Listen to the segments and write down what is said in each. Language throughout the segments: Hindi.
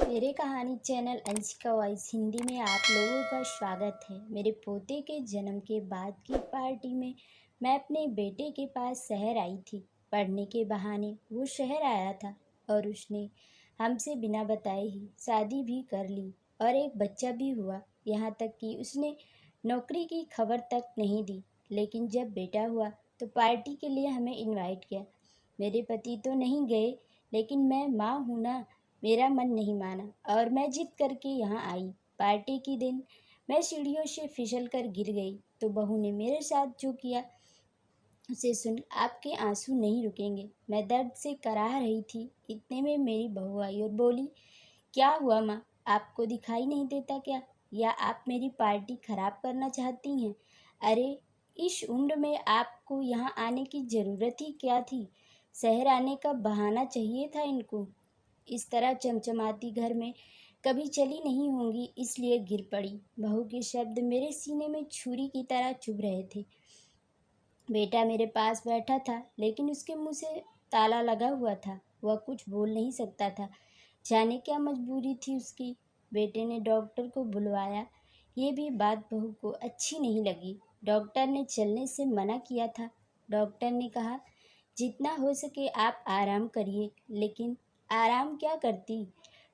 मेरे कहानी चैनल अंशिका वॉइस हिंदी में आप लोगों का स्वागत है। मेरे पोते के जन्म के बाद की पार्टी में मैं अपने बेटे के पास शहर आई थी। पढ़ने के बहाने वो शहर आया था और उसने हमसे बिना बताए ही शादी भी कर ली और एक बच्चा भी हुआ। यहाँ तक कि उसने नौकरी की खबर तक नहीं दी। लेकिन जब बेटा हुआ तो पार्टी के लिए हमें इनवाइट किया। मेरे पति तो नहीं गए, लेकिन मैं माँ हूँ ना, मेरा मन नहीं माना और मैं जिद करके यहाँ आई। पार्टी के दिन मैं सीढ़ियों से फिसल कर गिर गई तो बहू ने मेरे साथ जो किया उसे सुन आपके आंसू नहीं रुकेंगे। मैं दर्द से कराह रही थी। इतने में मेरी बहू आई और बोली, क्या हुआ माँ, आपको दिखाई नहीं देता क्या, या आप मेरी पार्टी खराब करना चाहती हैं? अरे, इस उम्र में आपको यहाँ आने की ज़रूरत ही क्या थी? शहर आने का बहाना चाहिए था इनको। इस तरह चमचमाती घर में कभी चली नहीं होंगी, इसलिए गिर पड़ी। बहू के शब्द मेरे सीने में छुरी की तरह चुभ रहे थे। बेटा मेरे पास बैठा था, लेकिन उसके मुंह से ताला लगा हुआ था। वह कुछ बोल नहीं सकता था। जाने क्या मजबूरी थी उसकी। बेटे ने डॉक्टर को बुलवाया। ये भी बात बहू को अच्छी नहीं लगी। डॉक्टर ने चलने से मना किया था। डॉक्टर ने कहा, जितना हो सके आप आराम करिए। लेकिन आराम क्या करती।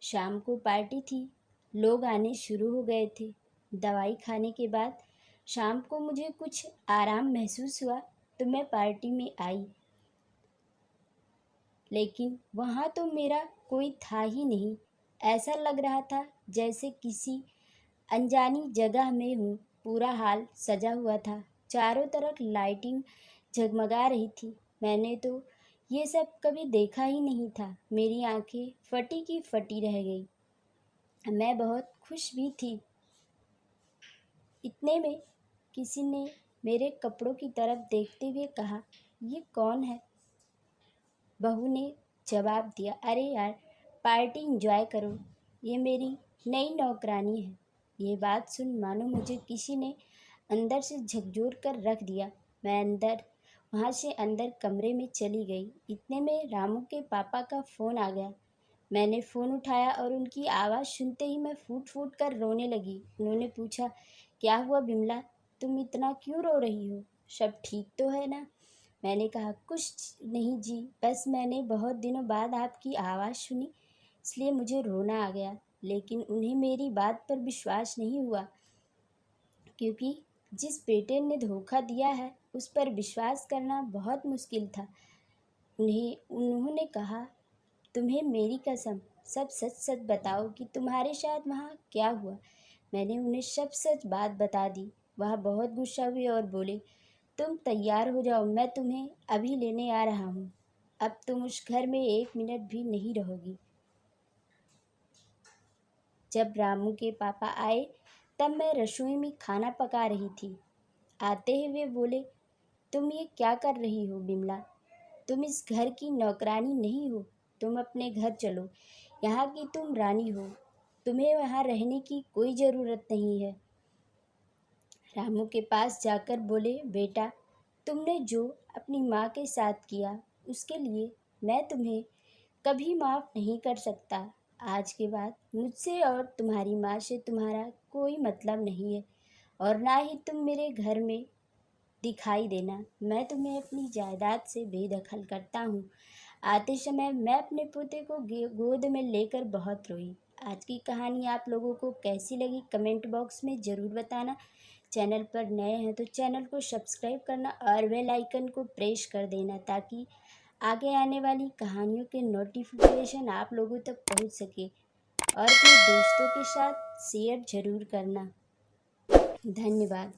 शाम को पार्टी थी, लोग आने शुरू हो गए थे। दवाई खाने के बाद शाम को मुझे कुछ आराम महसूस हुआ तो मैं पार्टी में आई। लेकिन वहाँ तो मेरा कोई था ही नहीं। ऐसा लग रहा था जैसे किसी अनजानी जगह में हूँ। पूरा हाल सजा हुआ था। चारों तरफ लाइटिंग जगमगा रही थी। मैंने तो ये सब कभी देखा ही नहीं था। मेरी आंखें फटी की फटी रह गई। मैं बहुत खुश भी थी। इतने में किसी ने मेरे कपड़ों की तरफ देखते हुए कहा, ये कौन है? बहू ने जवाब दिया, अरे यार, पार्टी एंजॉय करो, ये मेरी नई नौकरानी है। ये बात सुन मानो मुझे किसी ने अंदर से झकझोर कर रख दिया। मैं वहाँ से अंदर कमरे में चली गई। इतने में रामू के पापा का फ़ोन आ गया। मैंने फ़ोन उठाया और उनकी आवाज़ सुनते ही मैं फूट फूट कर रोने लगी। उन्होंने पूछा, क्या हुआ बिमला, तुम इतना क्यों रो रही हो? सब ठीक तो है ना? मैंने कहा, कुछ नहीं जी, बस मैंने बहुत दिनों बाद आपकी आवाज़ सुनी, इसलिए मुझे रोना आ गया। लेकिन उन्हें मेरी बात पर विश्वास नहीं हुआ, क्योंकि जिस बेटे ने धोखा दिया है उस पर विश्वास करना बहुत मुश्किल था। उन्होंने कहा, तुम्हें मेरी कसम, सब सच सच बताओ कि तुम्हारे साथ वहाँ क्या हुआ। मैंने उन्हें सब सच बात बता दी। वह बहुत गुस्सा हुए और बोले, तुम तैयार हो जाओ, मैं तुम्हें अभी लेने आ रहा हूँ। अब तुम उस घर में 1 मिनट भी नहीं रहोगी। जब रामू के पापा आए तब मैं रसोई में खाना पका रही थी। आते ही वे बोले, तुम ये क्या कर रही हो बिमला? तुम इस घर की नौकरानी नहीं हो। तुम अपने घर चलो, यहाँ की तुम रानी हो। तुम्हें यहाँ रहने की कोई ज़रूरत नहीं है। रामू के पास जाकर बोले, बेटा, तुमने जो अपनी माँ के साथ किया उसके लिए मैं तुम्हें कभी माफ़ नहीं कर सकता। आज के बाद मुझसे और तुम्हारी माँ से तुम्हारा कोई मतलब नहीं है, और ना ही तुम मेरे घर में दिखाई देना। मैं तुम्हें अपनी जायदाद से बेदखल करता हूँ। आते समय मैं अपने पोते को गोद में लेकर बहुत रोई। आज की कहानी आप लोगों को कैसी लगी कमेंट बॉक्स में ज़रूर बताना। चैनल पर नए हैं तो चैनल को सब्सक्राइब करना और बेल आइकन को प्रेस कर देना, ताकि आगे आने वाली कहानियों के नोटिफिकेशन आप लोगों तक पहुंच सके। और अपने दोस्तों के साथ शेयर ज़रूर करना। धन्यवाद।